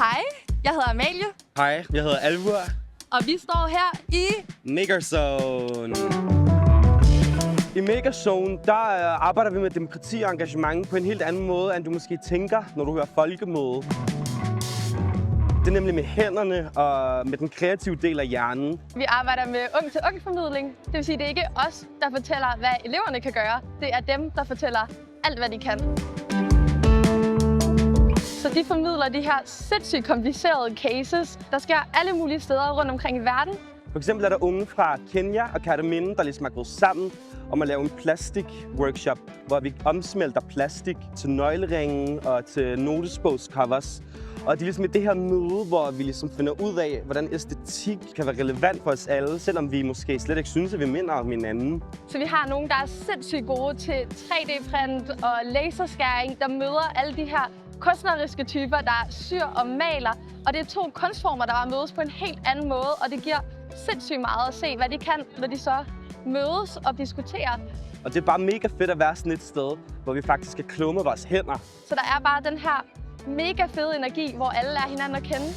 Hej, jeg hedder Amalie. Hej, jeg hedder Alvur. Og vi står her i Megazone. I Megazone, der arbejder vi med demokrati og engagement på en helt anden måde, end du måske tænker, når du hører folkemøde. Det er nemlig med hænderne og med den kreative del af hjernen. Vi arbejder med ung-til-ung-formidling. Det vil sige, det er ikke os, der fortæller, hvad eleverne kan gøre. Det er dem, der fortæller alt, hvad de kan. Så de formidler de her sindssygt komplicerede cases, der sker alle mulige steder rundt omkring i verden. For eksempel er der unge fra Kenya og Kerteminde, der ligesom er gået sammen om at lave en plastik-workshop, hvor vi omsmelter plastik til nøgleringen og til notesbogscovers. Og det er ligesom i det her møde, hvor vi ligesom finder ud af, hvordan æstetik kan være relevant for os alle, selvom vi måske slet ikke synes, at vi minder om hinanden. Så vi har nogen, der er sindssygt gode til 3D-print og laserskæring, der møder alle de her kunstneriske typer, der syr og maler. Og det er to kunstformer, der mødes på en helt anden måde, og det giver sindssygt meget at se, hvad de kan, når de så mødes og diskuterer. Og det er bare mega fedt at være sådan et sted, hvor vi faktisk kan kloge med vores hænder. Så der er bare den her mega fede energi, hvor alle lærer hinanden at kende.